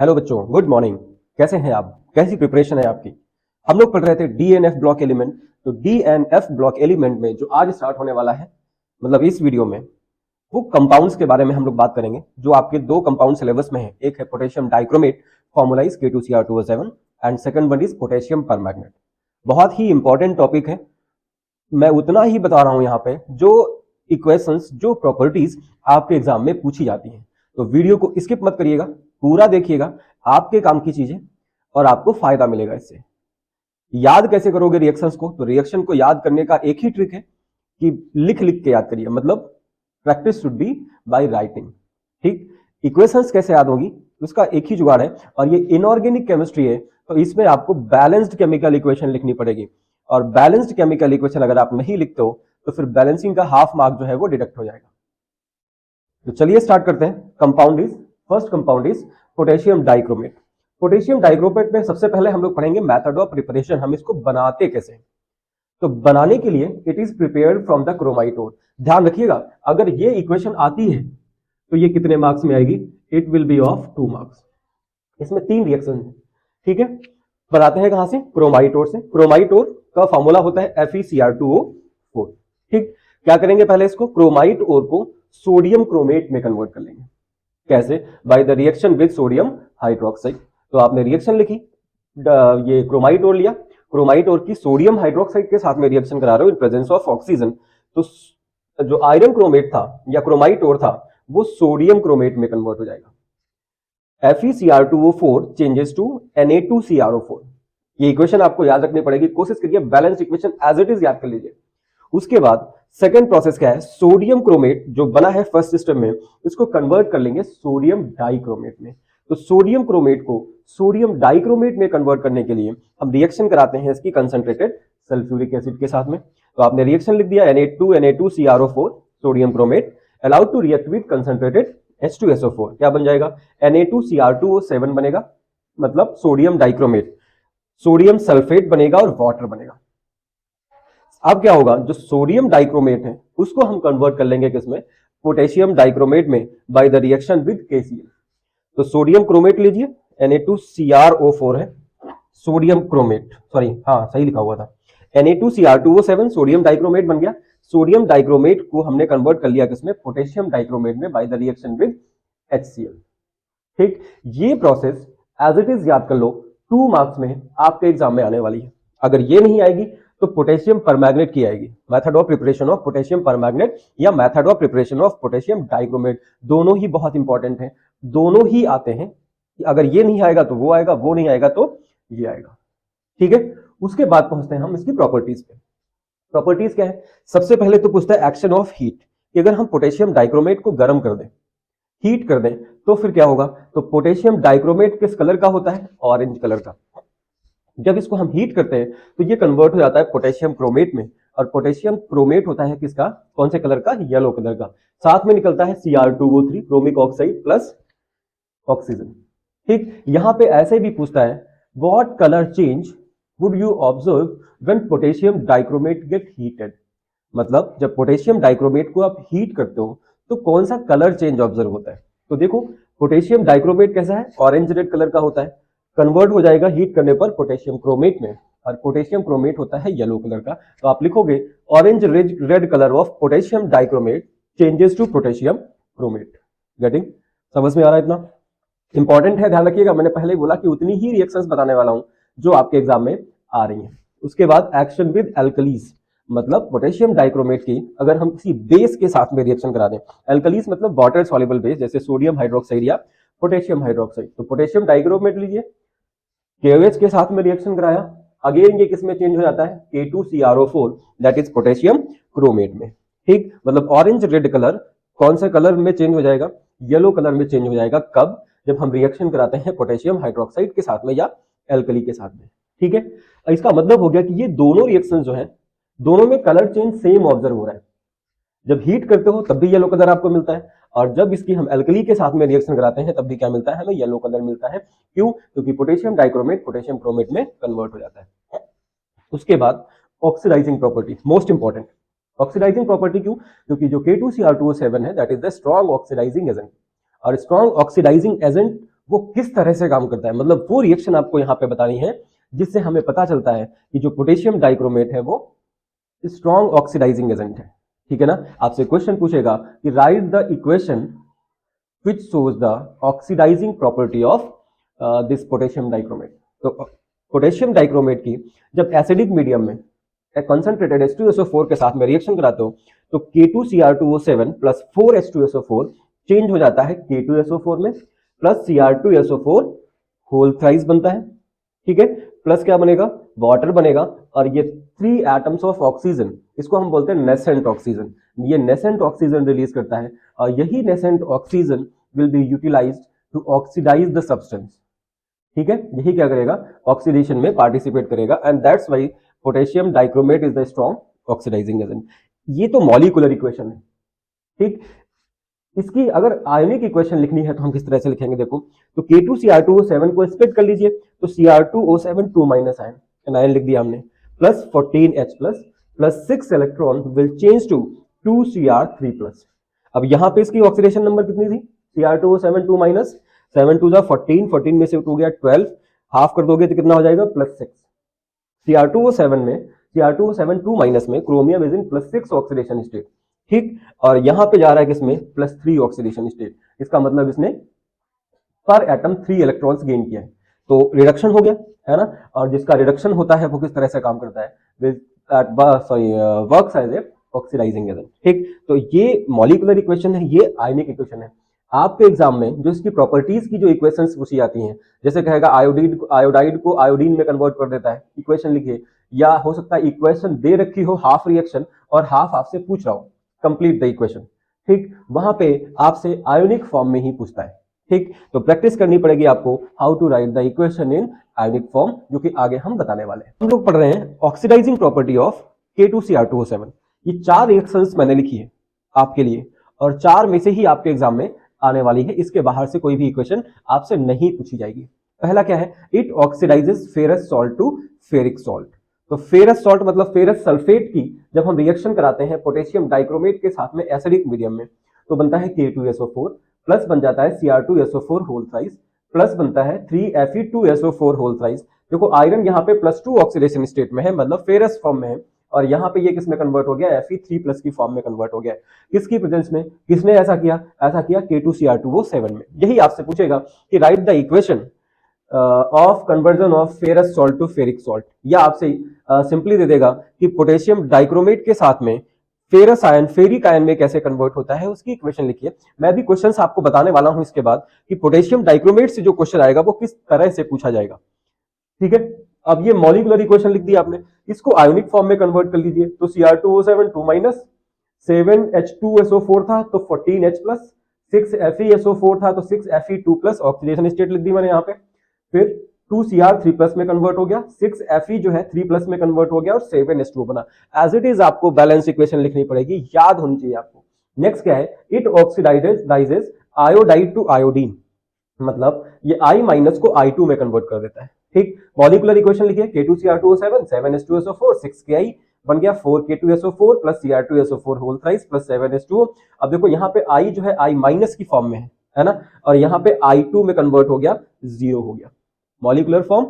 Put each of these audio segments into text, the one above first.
Hello बच्चों, good morning. कैसे हैं आप? कैसी प्रिपरेशन है आपकी? हम लोग पढ़ रहे थे डीएनएफ ब्लॉक एलिमेंट। तो डीएनएफ ब्लॉक एलिमेंट में जो आज स्टार्ट होने वाला है, मतलब इस वीडियो में, वो कंपाउंड्स के बारे में हम लोग बात करेंगे जो आपके दो कंपाउंड सिलेबस में है। एक है potassium dichromate, formula is K2Cr2O7, and second one is potassium permanganate. बहुत ही इंपॉर्टेंट टॉपिक है। मैं उतना ही बता रहा हूं यहाँ पे जो इक्वेशंस, जो प्रॉपर्टीज आपके एग्जाम में पूछी जाती हैं। तो वीडियो को स्किप मत करिएगा, पूरा देखिएगा, आपके काम की चीजें और आपको फायदा मिलेगा इससे। याद कैसे करोगे रिएक्शंस को? तो रिएक्शन को याद करने का एक ही ट्रिक है कि लिख लिख के याद करिए, मतलब practice should be by writing. ठीक, इक्वेशंस कैसे याद होगी उसका एक ही जुगाड़ है, और ये इनऑर्गेनिक केमिस्ट्री है, तो इसमें आपको बैलेंस्ड केमिकल इक्वेशन लिखनी पड़ेगी। और बैलेंस्ड केमिकल इक्वेशन अगर आप नहीं लिखते हो तो फिर बैलेंसिंग का हाफ मार्क जो है वो डिडक्ट हो जाएगा। तो चलिए स्टार्ट करते हैं। Compound is, first compound is potassium dichromate. Potassium dichromate में सबसे पहले हम लोग पढ़ेंगे मेथड ऑफ प्रिपरेशन, हम इसको बनाते कैसे। तो बनाने के लिए it is prepared from the chromite ore. ध्यान रखिएगा, अगर ये इक्वेशन आती है तो ये कितने मार्क्स में आएगी? It will be of 2 marks. इसमें 3 रिएक्शन है, ठीक है। बनाते हैं कहां से? क्रोमाइटोर से। क्रोमाइटोर का फॉर्मूला होता है FeCr2O4। ठीक, क्या करेंगे? पहले इसको क्रोमाइट ओर को सोडियम क्रोमेट में कन्वर्ट कर लेंगे। कैसे? By the reaction with sodium hydroxide. तो आपने रिएक्शन लिखी, ये क्रोमाइट ओर लिया, क्रोमाइट ओर की सोडियम हाइड्रोक्साइड के साथ में रिएक्शन करा रहे हो इन प्रेजेंस ऑफ ऑक्सीजन। तो जो आयरन क्रोमेट था या क्रोमाइट ओर था वो सोडियम क्रोमेट में कन्वर्ट हो जाएगा। FeCr2O4 changes to Na2CrO4। ये इक्वेशन आपको याद रखनी पड़ेगी, कोशिश करिए balance equation as it is याद कर लीजिए। उसके बाद सेकेंड प्रोसेस क्या है? सोडियम क्रोमेट जो बना है फर्स्ट सिस्टम में, इसको कन्वर्ट कर लेंगे सोडियम डाइक्रोमेट में। तो सोडियम क्रोमेट को सोडियम डाइक्रोमेट में कन्वर्ट करने के लिए हम रिएक्शन कराते हैं इसकी कंसंट्रेटेड सल्फ्यूरिक एसिड के साथ में। तो आपने रिएक्शन लिख दिया Na2CrO4 sodium chromate allowed to react with concentrated H2SO4। क्या बन जाएगा? Na2Cr2O7 बनेगा, मतलब सोडियम डाइक्रोमेट, सोडियम सल्फेट बनेगा और वाटर बनेगा। अब क्या होगा? जो सोडियम डाइक्रोमेट है उसको हम कन्वर्ट कर लेंगे किसमें? पोटेशियम डाइक्रोमेट में by the reaction with KCl। तो सोडियम क्रोमेट लीजिए, Na2CrO4 है सोडियम क्रोमेट, सॉरी हाँ सही लिखा हुआ था, Na2Cr2O7 सोडियम डाइक्रोमेट बन गया। सोडियम डाइक्रोमेट को हमने कन्वर्ट कर लिया किसमें? पोटेशियम डाइक्रोमेट में by the reaction with HCl। ठीक, ये प्रोसेस एज इट इज याद कर लो, 2 मार्क्स में आपके एग्जाम में आने वाली है। अगर ये नहीं आएगी तो पोटेशियम परमैंगनेट की आएगी, method of preparation of potassium permanganate या method of preparation of potassium dichromate. दोनों ही बहुत इंपॉर्टेंट हैं, दोनों ही आते हैं। अगर ये नहीं आएगा तो वो आएगा, वो नहीं आएगा तो ये आएगा। ठीक है, उसके बाद पहुंचते हैं हम इसकी प्रॉपर्टीज पे। प्रॉपर्टीज क्या है? सबसे पहले तो पूछता है एक्शन ऑफ हीट, कि अगर हम पोटेशियम डाइक्रोमेट को गर्म कर दें, हीट कर दें, तो फिर क्या होगा? तो पोटेशियम डाइक्रोमेट किस कलर का होता है? ऑरेंज कलर का। जब इसको हम हीट करते हैं तो ये कन्वर्ट हो जाता है पोटेशियम क्रोमेट में, और पोटेशियम क्रोमेट होता है किसका? कौन से कलर का? येलो कलर का। साथ में निकलता है Cr2O3 chromic oxide plus oxygen. ठीक, यहां पे ऐसे भी पूछता है what colour change would you observe when potassium dichromate gate heated. मतलब जब पोटेशियम डाइक्रोमेट को आप हीट करते हो तो कौन सा कलर चेंज ऑब्जर्व होता है? तो देखो, पोटेशियम डाइक्रोमेट कैसा है? ऑरेंज रेड कलर का होता है, कन्वर्ट हो जाएगा हीट करने पर पोटेशियम क्रोमेट में, और पोटेशियम क्रोमेट होता है येलो कलर का। तो आप लिखोगे orange red colour of potassium dichromate changes to potassium chromate. Getting? समझ में आ रहा है? इतना इंपॉर्टेंट है, ध्यान रखिएगा। मैंने पहले बोला कि उतनी ही रिएक्शंस बताने वाला हूं जो आपके एग्जाम में आ रही हैं। उसके बाद एक्शन विद एल्कलीज, मतलब पोटेशियम डाइक्रोमेट की अगर हम किसी बेस के साथ में रिएक्शन करा दें, एल्कलीज मतलब वाटर सॉल्युबल बेस, जैसे सोडियम हाइड्रोक्साइड या पोटेशियम हाइड्रोक्साइड। तो पोटेशियम डाइक्रोमेट लीजिए, KOH के साथ में रिएक्शन कराया, अगेन ये किसमें चेंज हो जाता है? K2Cr4 that is potassium chromate में। ठीक, मतलब ऑरेंज रेड कलर कौन सा कलर में चेंज हो जाएगा? येलो कलर में चेंज हो जाएगा। कब? जब हम रिएक्शन कराते हैं पोटेशियम हाइड्रोक्साइड के साथ में या एल्कली के साथ में। ठीक है, इसका मतलब हो गया कि ये दोनों रिएक्शन जो है, दोनों में कलर चेंज सेम ऑब्जर्व हो रहा है। जब हीट करते हो तब भी येलो कलर आपको मिलता है, और जब इसकी हम एल्कली के साथ में रिएक्शन कराते हैं तब भी क्या मिलता है? हमें येलो कलर मिलता है। क्यों? क्योंकि पोटेशियम डाइक्रोमेट पोटेशियम क्रोमेट में कन्वर्ट हो जाता है। उसके बाद oxidising property, most important. Oxidising property क्यों? क्योंकि जो K2Cr2O7 है that is the strong oxidising agent, और स्ट्रॉन्ग ऑक्सीडाइजिंग एजेंट वो किस तरह से काम करता है, मतलब वो रिएक्शन आपको यहाँ पे बतानी है जिससे हमें पता चलता है कि जो पोटेशियम डाइक्रोमेट है वो स्ट्रॉन्ग ऑक्सीडाइजिंग एजेंट है। ठीक है ना, आपसे क्वेश्चन पूछेगा कि write the equation which shows the oxidising property of this potassium dichromate. तो पोटेशियम डाइक्रोमेट की जब एसिडिक मीडियम में कंसंट्रेटेड H2SO4 के साथ में रिएक्शन कराते हो तो K2Cr2O7 प्लस 4H2SO4 चेंज हो जाता है K2SO4 में, प्लस Cr2SO4 होल थ्राइस बनता है। ठीक है, प्लस क्या बनेगा, वाटर बनेगा, और ये 3 एटम्स ऑफ ऑक्सीजन, इसको हम बोलते हैं नेसेंट ऑक्सीजन, ये नेसेंट ऑक्सीजन रिलीज करता है, और यही nascent oxygen will be utilised to oxidise the substance. ठीक है, यही क्या करेगा, ऑक्सीडेशन में पार्टिसिपेट करेगा, and that's why potassium dichromate is the strong oxidising agent. ये तो मॉलिक्यूलर इक्वेशन है। ठीक, इसकी अगर आयनिक इक्वेशन लिखनी है तो हम किस तरह से लिखेंगे, देखो, तो K2Cr2O7 को स्प्लिट कर लीजिए, तो Cr2O7 2 माइनस आयन, आयन लिख दिया हमने, plus 14H plus 6 electron will change to 2Cr3 अब यहां पे इसकी ऑक्सीडेशन नंबर कितनी थी, Cr2O7 2 माइनस 7 2 14, 14 में से 2 गया 12, हाफ कर दोगे तो कितना हो जाएगा, प्लस 6। Cr2O7 2 माइनस में chromium is in plus 6 oxidation state. ठीक, और यहां पे जा रहा है किसमें, प्लस 3 ऑक्सीडेशन स्टेट, इसका मतलब इसने पर एटम 3 इलेक्ट्रॉन्स गेन किया है, तो रिडक्शन हो गया है ना, और जिसका रिडक्शन होता है वो किस तरह से काम करता है, works as a oxidising agent. ठीक, तो ये मॉलिक्यूलर इक्वेशन है, ये आयनिक इक्वेशन है। आपके एग्जाम में जो इसकी प्रॉपर्टीज की जो इक्वेशंस पूछी जाती हैं, जैसे कहेगा आयोडाइड को आयोडीन में कन्वर्ट कर देता है, इक्वेशन लिखिए, या हो सकता है इक्वेशन दे रखी हो हाफ रिएक्शन और हाफ आपसे पूछ रहा हो कंप्लीट द इक्वेशन। ठीक, वहां पे आपसे आयोनिक फॉर्म में ही पूछता है। ठीक, तो प्रैक्टिस करनी पड़ेगी आपको how to write the equation in ionic form, जो कि आगे हम बताने वाले हैं। हम लोग पढ़ रहे हैं ऑक्सीडाइजिंग प्रॉपर्टी ऑफ K2Cr2O7। ये 4 रिएक्शंस मैंने लिखी है आपके लिए, और 4 में से ही आपके एग्जाम में आने वाली है, इसके बाहर से कोई भी इक्वेशन आपसे नहीं पूछी जाएगी। पहला क्या है, it oxidises ferrous salt to ferric salt. तो फेरस सॉल्ट मतलब फेरस सल्फेट की जब हम रिएक्शन कराते हैं पोटेशियम डाइक्रोमेट के साथ में एसिडिक मीडियम में, तो बनता है K2SO4 प्लस बन जाता है Cr2SO4 होल थ्राइस, प्लस बनता है 3Fe2SO4 होल थ्राइस। देखो आयरन यहाँ पे +2 ऑक्सीडेशन स्टेट में है, मतलब फेरस फॉर्म में है, और यहाँ पे ये किसमें कन्वर्ट हो गया, Fe3+ की फॉर्म में कन्वर्ट हो गया। किसकी प्रेजेंस में, किसने ऐसा किया, K2Cr2O7 में। यही आपसे पूछेगा कि write the equation of conversion of ferrous salt to ferric salt, या आपसे सिंपली दे देगा कि पोटेशियम डाइक्रोमेट के साथ में फेरस आयन फेरिक आयन में कैसे कन्वर्ट होता है, उसकी इक्वेशन लिखिए। मैं भी क्वेश्चंस आपको बताने वाला हूं इसके बाद कि पोटेशियम डाइक्रोमेट से जो क्वेश्चन आएगा वो किस तरह से पूछा जाएगा। ठीक है, अब ये मॉलिक्यूलर इक्वेशन लिख दी आपने, इसको आयोनिक फॉर्म में कन्वर्ट कर लीजिए, तो Cr2O7 2 माइनस 7H2SO4 था तो 14H प्लस 6FeSO4 था तो 6Fe2 प्लस, ऑक्सीडेशन स्टेट लिख दी मैंने यहाँ पे, फिर 2Cr3 प्लस में कन्वर्ट हो गया, 6Fe जो है 3 प्लस में कन्वर्ट हो गया, और 7H2O बना। एज इट इज आपको बैलेंस इक्वेशन लिखनी पड़ेगी, याद होनी चाहिए आपको। नेक्स्ट क्या है, it oxidises iodide to iodine, मतलब ये I माइनस को I2 में कन्वर्ट कर देता है। ठीक, मॉलिक्यूलर इक्वेशन लिखिए, K2Cr2O7 7H2SO4 6Ki बन गया 4K2SO4 plus Cr2SO4 whole thrice plus 7H2O। अब देखो यहाँ पे I जो है I माइनस की फॉर्म में है ना, और यहाँ पे I2 में कन्वर्ट हो गया, 0 हो गया मॉलिक्यूलर फॉर्म।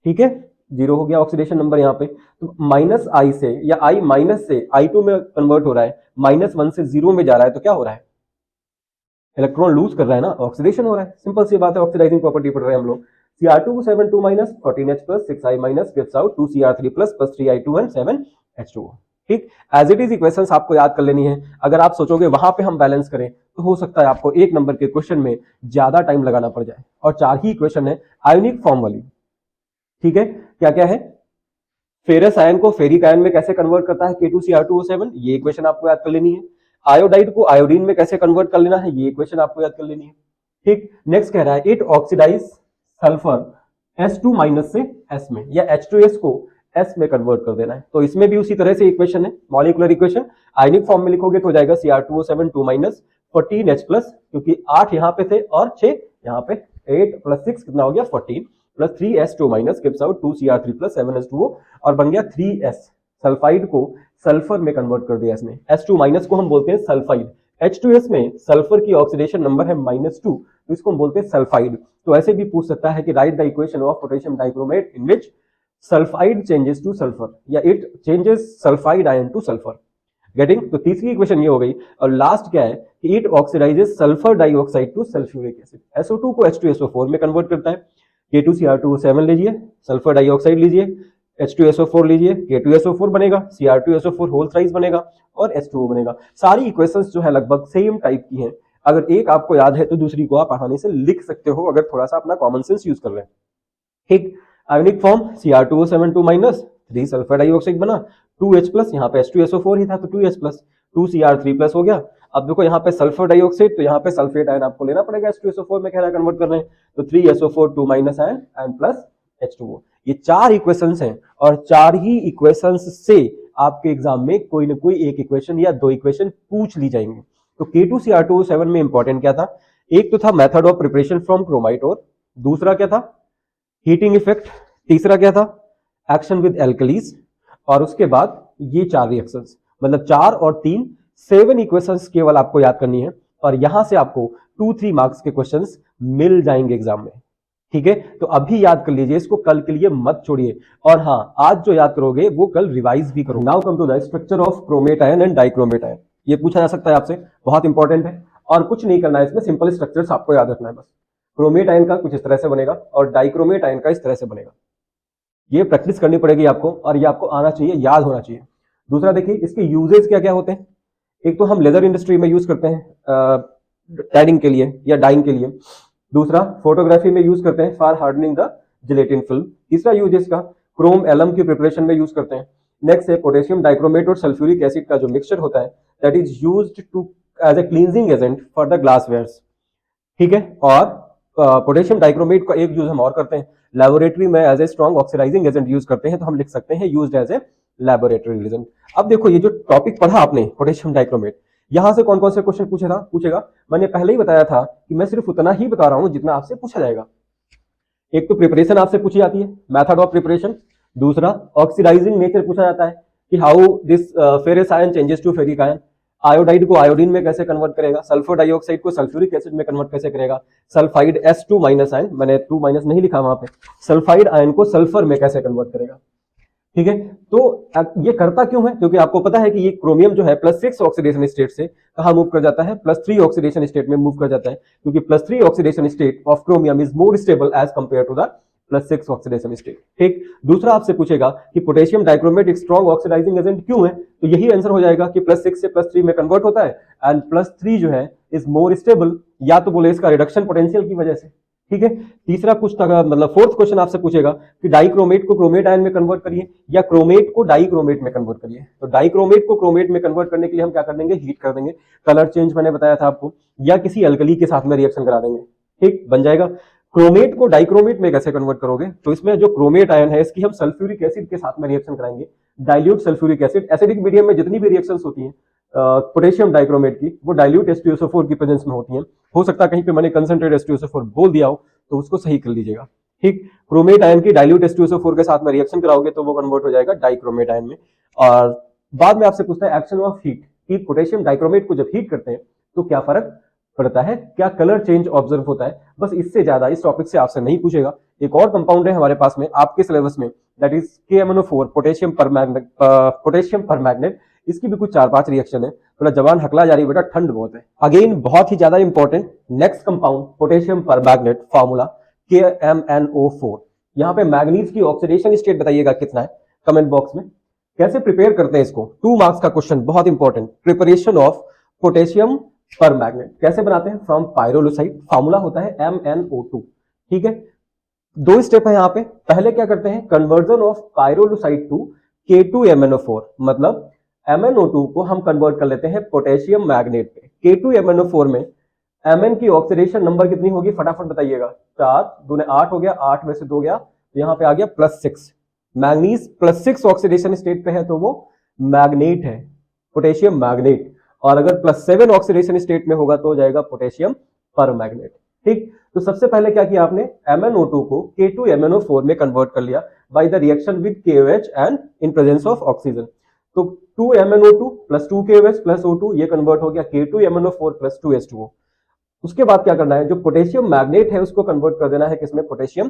ठीक है, 0 हो गया ऑक्सीडेशन नंबर यहाँ पे, तो माइनस I से या I माइनस से I2 में कन्वर्ट हो रहा है, -1 से 0 में जा रहा है, तो क्या हो रहा है, इलेक्ट्रॉन लूज कर रहा है ना, ऑक्सीडेशन हो रहा है। सिंपल सी बात है, ऑक्सीडाइजिंग प्रॉपर्टी पढ़ रहे हैं हम लोग। Cr2O7 2 minus 14H plus 6I minus gives out 2Cr3 plus 3I2 and 7H2O। ठीक, एज इट इज इक्वेशंस आपको याद कर लेनी है। अगर आप सोचोगे वहां पे हम बैलेंस करें तो हो सकता है आपको 1 नंबर के क्वेश्चन में ज्यादा टाइम लगाना पड़ जाए, और 4 ही इक्वेशन है आयोनिक फॉर्म वाली। ठीक है, क्या क्या है, फेरस आयन को फेरिक आयन में कैसे कन्वर्ट करता है K2Cr2O7, ये इक्वेशन आपको याद कर लेनी है। आयोडाइड को आयोडीन में कैसे कन्वर्ट कर लेना है, ये इक्वेशन आपको याद कर लेनी है। ठीक, नेक्स्ट कह रहा है it oxidise sulphur S2 minus से S में, या H2S को S में कन्वर्ट कर देना है, तो इसमें भी उसी तरह से इक्वेशन है, मॉलिक्यूलर इक्वेशन। आयनिक फॉर्म में लिखोगे तो हो जाएगा Cr2O7 2 माइनस 14H प्लस, क्योंकि 8 यहाँ पे थे और 6 यहाँ पे, 8 प्लस 6 कितना हो गया 14 plus 3S2 minus gives out 2Cr3 plus 7H2O, और बन गया 3S। सल्फाइड को सल्फर में कन्वर्ट कर दिया इसने, S2 माइनस को हम बोलते हैं सल्फाइड, H2S में सल्फर की ऑक्सीडेशन नंबर है -2, तो इसको हम बोलते हैं सल्फाइड। तो ऐसे भी पूछ सकता है कि write the equation of potassium dichromate in which sulphide changes to sulphur, या it changes sulphide ion to sulphur. Getting? तो तीसरी इक्वेशन ये हो गई। और लास्ट क्या है कि it oxidises sulphur dioxide to sulphuric acid. SO2 को H2SO4 में कन्वर्ट करता है। K2Cr2O7 लीजिए, सल्फर डाइऑक्साइड लीजिए, H2SO4 लीजिए, K2SO4 बनेगा, Cr2SO4 होल थ्राइस बनेगा और H2O बनेगा। सारी इक्वेशंस जो है लगभग सेम टाइप की हैं। अगर एक आपको याद है तो दूसरी को आप आसानी से लिख सकते हो, अगर थोड़ा सा अपना कॉमन सेंस यूज कर रहे हैं। ठीक, ionic form Cr2O7 2 minus 3 sulphur dioxide बना, 2H प्लस, यहाँ पे H2SO4 ही था तो 2H प्लस, 2Cr3 प्लस हो गया। अब देखो यहाँ पे सल्फर डाइऑक्साइड, तो यहाँ पे सल्फेट आयन आपको लेना पड़ेगा, H2SO4 में कह रहा है कन्वर्ट कर रहे हैं, तो 3SO4 2 minus ion and plus H2O। ये 4 इक्वेशंस हैं और 4 ही इक्वेशंस से आपके एग्जाम में कोई ना कोई एक इक्वेशन या 2 इक्वेशन पूछ ली जाएंगे। तो K2Cr2O7 में इंपॉर्टेंट क्या था? एक तो था method of preparation from chromite और, दूसरा क्या था? हीटिंग इफेक्ट, तीसरा क्या था? एक्शन विद एल्कलीज, और उसके बाद ये 4 रिएक्शंस, मतलब 4 और 3 7 इक्वेशंस केवल आपको याद करनी है, और यहां से आपको 2-3 मार्क्स के क्वेश्चंस मिल जाएंगे एग्जाम में। ठीक है, तो अभी याद कर लीजिए इसको, कल के लिए मत छोड़िए। और हाँ, आज जो याद करोगे वो कल रिवाइज भी करो। Now come to the structure of chromate ion and dichromate ion. ये पूछा जा सकता है आपसे, बहुत इंपॉर्टेंट है, और कुछ नहीं करना है इसमें, सिंपल स्ट्रक्चर्स आपको याद रखना है बस। क्रोमेट आयन का कुछ इस तरह से बनेगा और डाइक्रोमेट आयन का इस तरह से बनेगा। ये प्रैक्टिस करनी पड़ेगी आपको, और ये आपको आना चाहिए, याद होना चाहिए। दूसरा देखिए इसके यूजेस क्या क्या होते हैं। एक तो हम लेदर इंडस्ट्री में यूज करते हैं टैनिंग के लिए या डाइंग के लिए। दूसरा फोटोग्राफी में यूज करते हैं for hardening the gelatin film. तीसरा यूज इसका क्रोम एलम की प्रिपरेशन में यूज करते हैं। नेक्स्ट है पोटेशियम डाइक्रोमेट और सल्फ्यूरिक एसिड का जो मिक्सचर होता है, that is used to as a cleansing agent for the glasswares. ठीक है, और पोटेशियम डाइक्रोमेट का एक यूज हम और करते हैं लैबोरेटरी में, as a strong oxidising agent use करते हैं, तो हम लिख सकते हैं used as a laboratory agent. अब देखो ये जो टॉपिक पढ़ा आपने पोटेशियम डाइक्रोमेट, यहां से कौन कौन से क्वेश्चन पूछेगा? मैंने पहले ही बताया था कि मैं सिर्फ उतना ही बता रहा हूं जितना आपसे पूछा जाएगा। एक तो प्रिपरेशन आपसे पूछी जाती है, मेथड ऑफ प्रिपरेशन। दूसरा ऑक्सीडाइजिंग नेचर पूछा जाता है कि how this ferrous ion changes to ferric ion. Iodide को आयोडीन में कैसे कन्वर्ट करेगा, सल्फर डाइऑक्साइड को सल्फ्यूरिक एसिड में कन्वर्ट कैसे करेगा, सल्फाइड S2 माइनस आयन, मैंने 2 माइनस नहीं लिखा वहां पे, सल्फाइड आयन को सल्फर में कैसे कन्वर्ट करेगा। ठीक है, तो ये करता क्यों है? क्योंकि आपको पता है कि ये क्रोमियम जो है +6 ऑक्सीडेशन स्टेट से कहां मूव कर जाता है? +3 ऑक्सीडेशन स्टेट में मूव कर जाता है, क्योंकि +3 oxidation state of chromium is more stable as compare to the +6 oxidation state. ठीक, दूसरा आपसे पूछेगा कि पोटेशियम डाइक्रोमेट एक स्ट्रॉन्ग ऑक्सीडाइजिंग एजेंट क्यों है, तो यही आंसर हो जाएगा कि +6 से +3 में कन्वर्ट होता है, एंड +3 जो है इज मोर स्टेबल, या तो बोले इसका रिडक्शन पोटेंशियल की वजह से। ठीक है, तीसरा पूछता मतलब फोर्थ क्वेश्चन आपसे पूछेगा कि डाइक्रोमेट को क्रोमेट आयन में कन्वर्ट करिए या क्रोमेट को डाइक्रोमेट में कन्वर्ट करिए। तो डाइक्रोमेट को क्रोमेट में कन्वर्ट करने के लिए हम क्या कर देंगे? हीट कर देंगे, कलर चेंज मैंने बताया था आपको, या किसी अल्कली के साथ में रिएक्शन करा देंगे। ठीक, बन जाएगा। क्रोमेट को डाइक्रोमेट में कैसे कन्वर्ट करोगे? तो इसमें जो क्रोमेट आयन है इसकी हम सल्फ्यूरिक एसिड के साथ में रिएक्शन कराएंगे, dilute sulphuric acid. Acidic medium में जितनी भी रिएक्शंस होती हैं पोटेशियम डाइक्रोमेट की, वो डाइल्यूट H2SO4 की प्रेजेंस में होती हैं। हो सकता है कहीं पे मैंने कंसंट्रेट H2SO4 बोल दिया हो, तो उसको सही कर लीजिएगा। ठीक, क्रोमेट आयन की डाइल्यूट H2SO4 के साथ में रिएक्शन कराओगे तो वो कन्वर्ट हो जाएगा डाइक्रोमेट आयन में। और बाद में आपसे पूछता है एक्शन ऑफ हीट, कि पोटेशियम डाइक्रोमेट को जब हीट करते हैं तो क्या फर्क पड़ता है, क्या कलर चेंज ऑब्जर्व होता है। बस इससे ज्यादा इस टॉपिक से आपसे नहीं पूछेगा। एक और कंपाउंड है हमारे पास में आपके सिलेबस में, दैट इज KMnO4 पोटेशियम परमैग्नेट। इसकी भी कुछ 4-5 रिएक्शन है। थोड़ा जवान हकला जा रही बेटा, ठंड बहुत है। अगेन बहुत ही ज्यादा important next compound potassium परमैग्नेट, formula KMnO4। यहाँ पे मैग्नीज की ऑक्सीडेशन स्टेट बताइएगा कितना है कमेंट बॉक्स में। कैसे प्रिपेयर करते हैं इसको, 2 मार्क्स का क्वेश्चन, बहुत इंपॉर्टेंट। प्रिपरेशन ऑफ पोटेशियम परमैग्नेट कैसे बनाते हैं? फ्रॉम पायरोलुसाइड, फॉर्मूला होता है MnO2। ठीक है, 2 स्टेप है यहाँ पे। पहले क्या करते हैं? कन्वर्जन ऑफ पायरोलुसाइड टू K2MnO4, मतलब MnO2 को हम कन्वर्ट कर लेते हैं पोटेशियम मैग्नेट पे। K2MnO4 में Mn की ऑक्सीडेशन नंबर कितनी होगी फटाफट बताइएगा? 4 दूने 8 हो गया, 8 में से 2 गया तो यहाँ पे आ गया +6। मैग्नीज +6 ऑक्सीडेशन स्टेट पे है तो वो मैग्नेट है, पोटेशियम मैग्नेट। और अगर +7 ऑक्सीडेशन स्टेट में होगा तो हो जाएगा पोटेशियम परमैग्नेट। ठीक, तो सबसे पहले क्या किया आपने? MnO2 को K2MnO4 में कन्वर्ट कर लिया by the reaction with KOH and in presence of oxygen. तो 2MnO2 plus 2KOH plus O2, ये कन्वर्ट हो गया K2MnO4 प्लस 2H2O। उसके बाद क्या करना है, जो पोटेशियम मैग्नेट है उसको कन्वर्ट कर देना है किसमें, पोटेशियम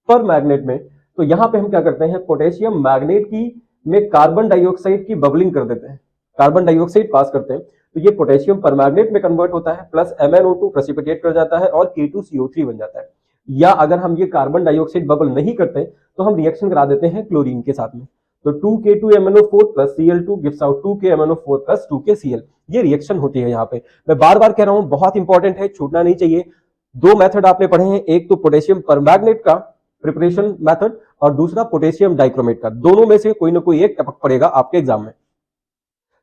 पर मैग्नेट में। तो यहां पे हम क्या करते हैं, पोटेशियम मैग्नेट की में कार्बन डाइऑक्साइड की बबलिंग कर देते हैं, कार्बन डाइऑक्साइड पास करते हैं, तो ये पोटेशियम पर मैग्नेट में कन्वर्ट होता है, प्लस MnO2 प्रेसिपिटेट कर जाता है और K2CO3 बन जाता है। या अगर हम ये कार्बन डाइऑक्साइड बबल नहीं करते तो हम रिएक्शन करा देते हैं क्लोरीन के साथ में। तो 2K2MnO4 plus Cl2 gives out 2KMnO4 plus 2KCl। ये रिएक्शन होती है यहाँ पे। मैं बार बार कह रहा हूं, बहुत इंपॉर्टेंट है, छूटना नहीं चाहिए। दो मेथड आपने पढ़े हैं, एक तो पोटेशियम परमैग्नेट का प्रिपरेशन मेथड और दूसरा पोटेशियम डाइक्रोमेट का। दोनों में से कोई ना कोई एक टपक पड़ेगा आपके एग्जाम में,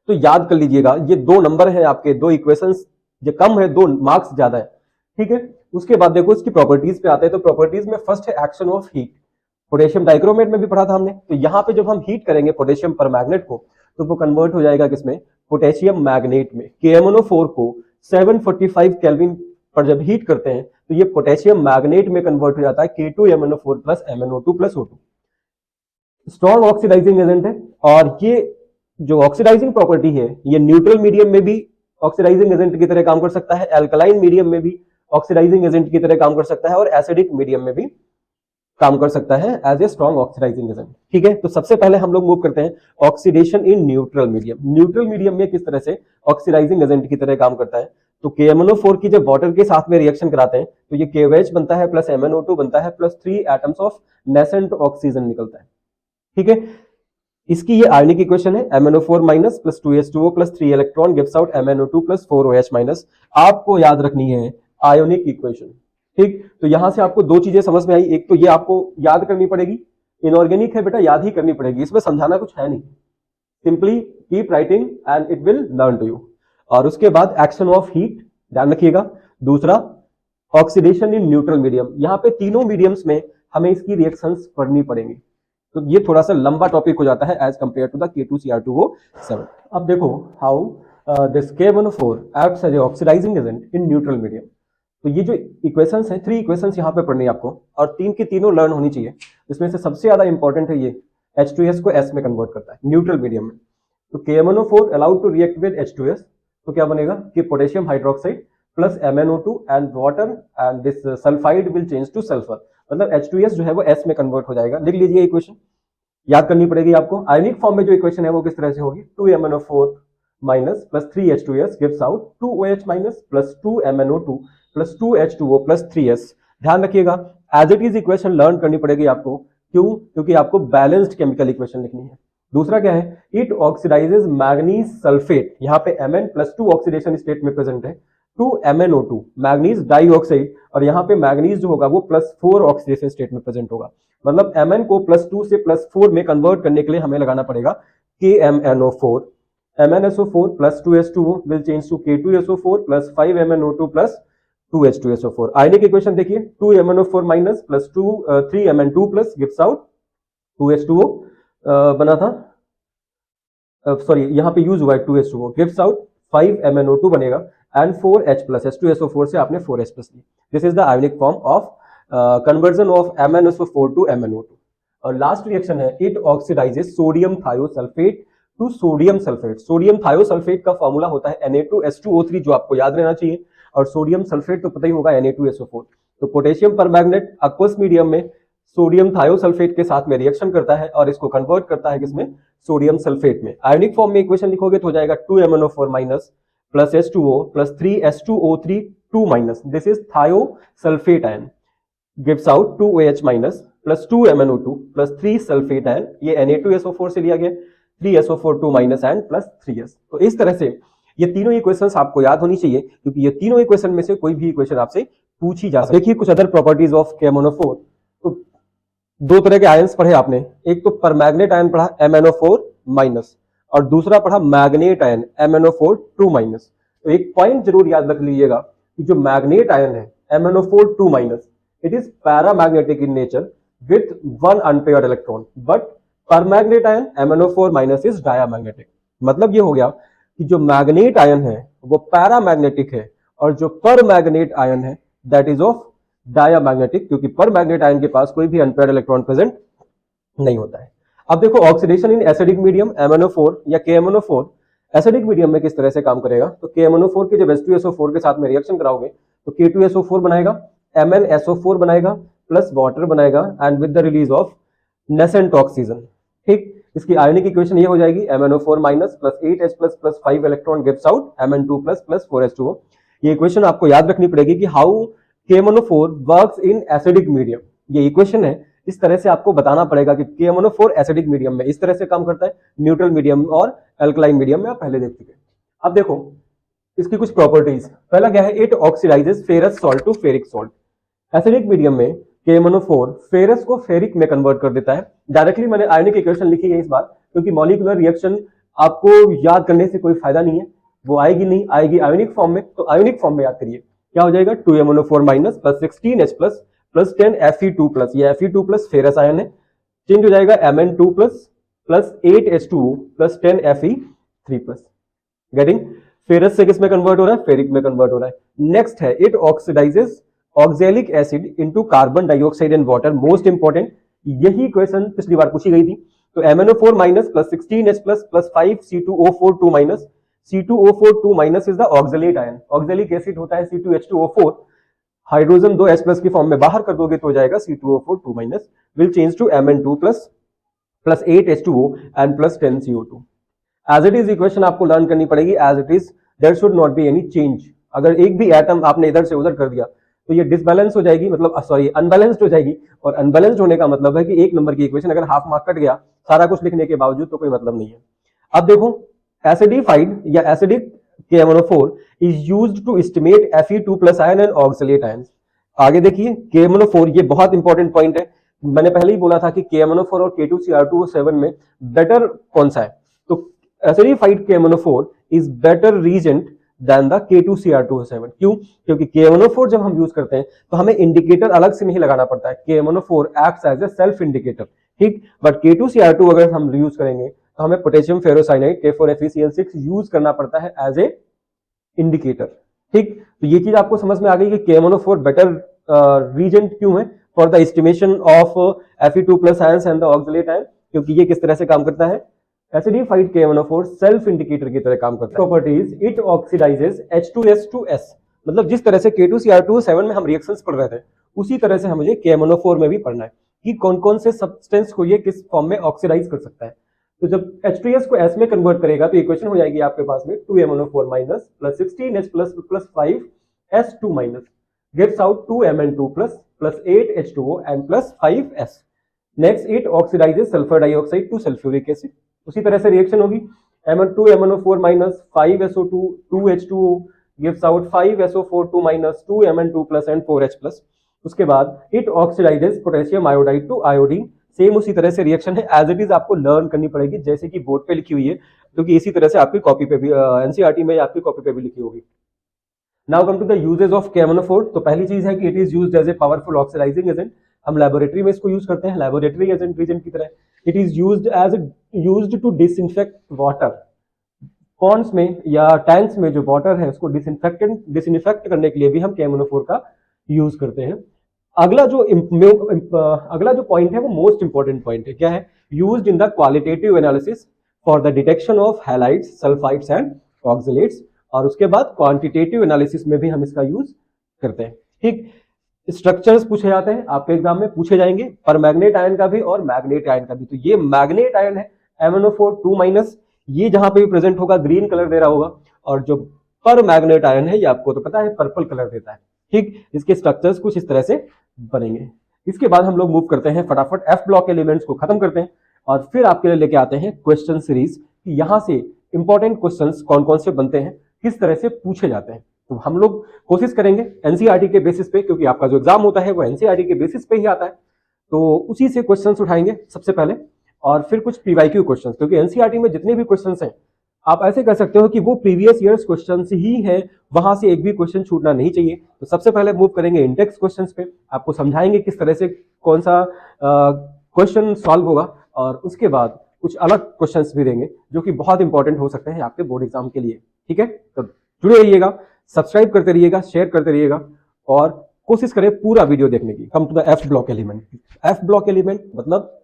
तो याद कर लीजिएगा। ये 2 नंबर है आपके, 2 इक्वेशंस, ये कम है, 2 मार्क्स ज्यादा है, ठीक है। उसके बाद देखो इसकी प्रॉपर्टीज पे आते हैं। तो प्रॉपर्टीज में फर्स्ट है action of heat, potassium dichromate में भी पढ़ा था हमने। तो यहां पे जब हम हीट करेंगे पोटेशियम परमैग्नेट को, तो वो कन्वर्ट हो जाएगा किसमें, पोटेशियम मैग्नेट में। KMnO4 को 745 केल्विन पर जब हीट करते हैं तो ये पोटेशियम मैग्नेट में कन्वर्ट हो जाता है K2MnO4 plus MnO2 plus O2। Strong oxidising agent है, और ये जो ऑक्सीडाइजिंग प्रॉपर्टी है ये न्यूट्रल मीडियम में भी ऑक्सीडाइजिंग एजेंट की तरह काम कर सकता है, एल्कलाइन मीडियम में भी ऑक्सीडाइजिंग एजेंट की तरह काम कर सकता है, और एसिडिक मीडियम में भी काम कर सकता है as a strong oxidising agent, ठीक है। तो सबसे पहले हम लोग मूव करते हैं ऑक्सीडेशन इन न्यूट्रल मीडियम। न्यूट्रल मीडियम में किस तरह से ऑक्सीडाइजिंग एजेंट की तरह काम करता है। तो KMnO4 की जब वाटर के साथ में रिएक्शन कराते हैं तो ये KOH बनता है प्लस MnO2 बनता है plus 3 atoms of nascent oxygen निकलता है, ठीक है। इसकी ये आयनिक इक्वेशन है, MnO4 minus plus 2H2O plus 3 electron gives out MnO2 plus 4OH minus. आपको याद रखनी है आयोनिक इक्वेशन, ठीक। तो यहां से आपको 2 चीजें समझ में आई। एक तो ये आपको याद करनी पड़ेगी, इनऑर्गेनिक है बेटा, याद ही करनी पड़ेगी, इसमें समझाना कुछ है नहीं, simply keep writing and it will learn to you. और उसके बाद एक्शन ऑफ हीट ध्यान रखिएगा। दूसरा ऑक्सीडेशन इन न्यूट्रल मीडियम, यहां पे तीनों मीडियम्स में हमें इसकी रिएक्शंस पढ़नी पड़ेंगी, तो ये थोड़ा सा लंबा टॉपिक हो जाता है as compare to the K2Cr2O7। अब देखो how this KMnO4 acts as a oxidising agent in neutral medium. तो ये जो इक्वेशंस हैं, 3 इक्वेशंस यहाँ पे पढ़नी है आपको, और 3 की तीनों लर्न होनी चाहिए। इसमें से सबसे ज्यादा इंपॉर्टेंट है ये, H2S को S में कन्वर्ट करता है न्यूट्रल मीडियम में। तो KMnO4 allowed to react with H2S, तो क्या बनेगा कि potassium hydroxide plus MnO2 and water and this sulphide will change two sulphur, मतलब H2S जो है वो S में कन्वर्ट हो जाएगा। लिख लीजिए इक्वेशन, याद करनी पड़ेगी आपको। आयनिक फॉर्म में जो इक्वेशन है वो किस तरह से होगी, 2MnO4 minus plus 3H2S gives out 2OH minus plus 2MnO2 plus 2H2O plus 3S। ध्यान रखिएगा as it is equation learn करनी पड़ेगी आपको, क्यों, क्योंकि आपको बैलेंस्ड केमिकल इक्वेशन लिखनी है। दूसरा क्या है, इट ऑक्सीडाइजेज मैग्नीज सल्फेट, यहाँ पे Mn प्लस 2 ऑक्सीडेशन स्टेट में प्रेजेंट है, टू MnO2 मैग्नीज डाइऑक्साइड, और यहाँ पे मैग्नीज जो होगा वो प्लस 4 ऑक्सीडेशन स्टेट में प्रेजेंट होगा। मतलब Mn को प्लस 2 से प्लस 4 में कन्वर्ट करने के लिए हमें लगाना पड़ेगा KMnO4। MnSO4 plus 2H2O will change to K2SO4 plus 5MnO2 plus 2H2SO4। Ionic equation देखिए, 2MnO4 minus plus 3Mn2 plus gives out 2H2O बना था, सॉरी यहाँ पे यूज हुआ है 2H2O, गिव्स आउट 5MnO2 बनेगा एंड 4H प्लस H2SO4 से आपने 4H प्लस ली। This is the ionic form of conversion of MnSO4 to MnO2। और लास्ट रिएक्शन है, it oxidises sodium thiosulphate to sodium sulphate. Sodium thiosulphate का formula होता है Na2H2O3, जो आपको याद रहना चाहिए, और सोडियम सल्फेट तो पता ही होगा Na2SO4। तो पोटेशियम परमैग्नेट aqueous मीडियम में सोडियम थायोसल्फेट के साथ में रिएक्शन करता है और इसको कन्वर्ट करता है किसमें, सोडियम सल्फेट में। आयोनिक फॉर्म में इक्वेशन लिखोगे तो हो जाएगा 2MnO4 minus plus H2O plus 3H2O3 2 minus, this is thiosulphate ion, gives out 2OH minus plus 2MnO2 plus 3 sulphate ion, ये Na2SO4 से लिया गया, 3SO4 2 minus and plus 3S। तो इस तरह से ये तीनों इक्वेशंस आपको याद होनी चाहिए, क्योंकि ये तीनों इक्वेशन में से कोई भी इक्वेशन आपसे पूछी जा सकती है। देखिए कुछ अदर प्रॉपर्टीज ऑफ KMnO4। तो 2 तरह के आयंस पढ़े आपने, एक तो परमैग्नेट आयन पढ़ा MnO4 माइनस, और दूसरा पढ़ा मैग्नेट आयन MnO4 2 माइनस। तो एक पॉइंट जरूर याद रख लीजिएगा कि जो मैग्नेट आयन है MnO4 2 minus, it is paramagnetic in nature with 1 unpaired electron, but परमैग्नेट ion MnO4 minus is diamagnetic. मतलब ये हो गया कि जो मैग्नेट आयन है वो पैरामैग्नेटिक है, और जो परमैग्नेट आयन है दैट इज ऑफ डायामैग्नेटिक, क्योंकि परमैग्नेट आयन के पास कोई भी अनपेयर्ड इलेक्ट्रॉन प्रेजेंट नहीं होता है। अब देखो oxidation in acidic medium MnO4 या KMnO4 एसिडिक मीडियम में किस तरह से काम करेगा। तो KMnO4 के जब H2SO4 के साथ में रिएक्शन कराओगे तो K2SO4 बनाएगा, MnSO4 बनाएगा प्लस वाटर बनाएगा and with the release of nascent oxygen. ठीक, इसकी आयनिक इक्वेशन ये हो जाएगी MnO4 minus plus 8H plus plus 5 electron gives out Mn2 plus plus 4H2O। ये इक्वेशन आपको याद रखनी पड़ेगी कि how KMnO4 works in acidic medium. ये इक्वेशन है, इस तरह से आपको बताना पड़ेगा कि KMnO4 एसिडिक मीडियम में इस तरह से काम करता है, न्यूट्रल मीडियम और अल्कलाइन मीडियम में आप पहले देख चुके हैं। अब देखो इसकी कुछ प्रॉपर्टीज, पहला क्या है, it oxidises ferrous salt to ferric salt. Acidic medium में KMnO4 फेरस को फेरिक में कन्वर्ट कर देता है। डायरेक्टली मैंने आयनिक इक्वेशन लिखी है इस बार, क्योंकि मॉलिक्यूलर रिएक्शन आपको याद करने से कोई फायदा नहीं है, वो आएगी नहीं, आएगी आयोनिक फॉर्म में। तो आयोनिक फॉर्म में याद करिए क्या हो जाएगा, 2MnO4 minus plus 16H plus plus 10Fe2 plus, ये Fe2 प्लस फेरस आयन है, चेंज हो जाएगा Mn2 plus plus 8H2O plus 10Fe3 plus. Getting, ferrous से किस में कन्वर्ट हो रहा है, फेरिक में कन्वर्ट हो रहा है। नेक्स्ट है it oxidises oxalic acid into carbon dioxide and water. Most important, यही क्वेश्चन पिछली बार पूछी गई थी। तो MnO4 minus plus 16H plus plus 5 C2O4 minus, C2O4 minus is the oxalate ion. Oxalic acid होता है C2H2O4, हाइड्रोजन 2H प्लस की form में बाहर कर दोगे तो हो जाएगा C2O4 minus will change to Mn2 plus plus 8H2O and plus 10CO2। As it is equation आपको लर्न करनी पड़ेगी, as it is, there should not be any change. अगर एक भी एटम आपने इधर से उधर कर दिया तो ये डिसबैलेंस हो जाएगी, मतलब सॉरी अनबैलेंस्ड हो जाएगी, और अनबैलेंस्ड होने का मतलब है कि एक नंबर की इक्वेशन अगर हाफ मार्क कट गया सारा कुछ लिखने के बावजूद तो कोई मतलब नहीं है। अब देखो एसिडिफाइड या acidic KMnO4 is used to estimate Fe2 plus ion and oxalate ion. आगे देखिए KMnO4, ये बहुत इंपॉर्टेंट पॉइंट है, मैंने पहले ही बोला था कि KMnO4 और K2Cr2O7 में बेटर कौन सा है। तो acidified KMnO4 is better reagent than the K2Cr2O7। क्यों? क्योंकि KMnO4 जब हम यूज करते हैं तो हमें इंडिकेटर अलग से नहीं लगाना पड़ता है, KMnO4 acts as a self indicator. ठीक, बट K2Cr2 अगर हम यूज करेंगे तो हमें पोटेशियम फेरोसाइनाइड K4FeCl6 यूज करना पड़ता है एज ए इंडिकेटर। ठीक, तो ये चीज आपको समझ में आ गई कि KMnO4 बेटर रीजेंट क्यों है for the estimation of Fe2 plus ions and the oxalate ion, क्योंकि ये किस तरह से काम करता है, एसिडिफाइड KMnO4 सेल्फ इंडिकेटर की तरह काम करता है। Properties, it oxidises H2S to S, मतलब जिस तरह से K2Cr2O7 में हम रिएक्शंस पढ़ रहे थे उसी तरह से मुझे KMnO4 में भी पढ़ना है कि कौन कौन से सब्सटेंस को ये किस फॉर्म में ऑक्सीडाइज कर सकता है। तो जब H2S को S में कन्वर्ट करेगा तो इक्वेशन हो जाएगी आपके पास में 2MnO4 minus plus 16H plus plus 5S2 minus gives out 2Mn2 plus plus 8H2O and plus 5S। Next it oxidises sulphur dioxide to sulphuric acid, उसी तरह से रिएक्शन होगी Mn2MnO4 minus 5SO2 2H2O gives out 5SO4 minus 2Mn2 plus and 4H plus. उसके बाद it oxidises potassium iodide to iodine, same उसी तरह से reaction है, एज इट इज आपको लर्न करनी पड़ेगी जैसे कि बोर्ड पे लिखी हुई है, क्योंकि इसी तरह से आपकी कॉपी पे भी एनसीईआरटी में आपकी कॉपी पे भी लिखी होगी। Now come to the uses of KMnO4। तो पहली चीज है कि it is used as a powerful oxidising agent, हम लेबोरेटरी में इसको यूज करते हैं लेबोरेटरी एजेंट रीजेंट की तरह। It is used to disinfect water, ponds में या टैंक्स में जो वाटर है उसको डिसइंफेक्ट करने के लिए भी हम KMnO4 का यूज करते हैं। अगला जो पॉइंट है वो मोस्ट इंपॉर्टेंट पॉइंट है, क्या है, used in the qualitative analysis for the detection of halides sulphides and oxalates, और उसके बाद क्वांटिटेटिव एनालिसिस में भी हम इसका यूज करते हैं। ठीक, स्ट्रक्चर्स पूछे जाते हैं आपके एग्जाम में, पूछे जाएंगे परमैग्नेट आयन का भी और मैग्नेट आयन का भी। तो ये मैग्नेट आयन है MnO4 2-, ये जहां पे भी प्रेजेंट होगा ग्रीन कलर दे रहा होगा, और जो परमैग्नेट आयन है ये आपको तो पता है पर्पल कलर देता है। ठीक, इसके स्ट्रक्चर्स कुछ इस तरह से बनेंगे। इसके बाद हम लोग मूव करते हैं फटाफट F ब्लॉक एलिमेंट्स को खत्म करते हैं और फिर आपके लिए लेके आते हैं क्वेश्चन सीरीज कि यहां से इंपॉर्टेंट क्वेश्चंस कौन कौन से बनते हैं, किस तरह से पूछे जाते हैं। तो हम लोग कोशिश करेंगे एनसीईआरटी के बेसिस पे, क्योंकि आपका जो एग्जाम होता है वो एनसीईआरटी के बेसिस पे ही आता है, तो उसी से क्वेश्चंस उठाएंगे सबसे पहले, और फिर कुछ पीवाईक्यू क्वेश्चंस, क्योंकि एनसीईआरटी में जितने भी क्वेश्चंस हैं आप ऐसे कर सकते हो कि वो प्रीवियस ईयर्स क्वेश्चंस ही हैं, वहां से एक भी क्वेश्चन छूटना नहीं चाहिए। तो सबसे पहले मूव करेंगे इंडेक्स क्वेश्चंस पे, आपको समझाएंगे किस तरह से कौन सा क्वेश्चन सॉल्व होगा, और उसके बाद कुछ अलग क्वेश्चंस भी देंगे जो कि बहुत इंपॉर्टेंट हो सकते हैं आपके बोर्ड एग्जाम के लिए। ठीक है, तो जुड़े रहिएगा, सब्सक्राइब करते रहिएगा, शेयर करते रहिएगा और कोशिश करें पूरा वीडियो देखने की। Come to the F block element. F block element मतलब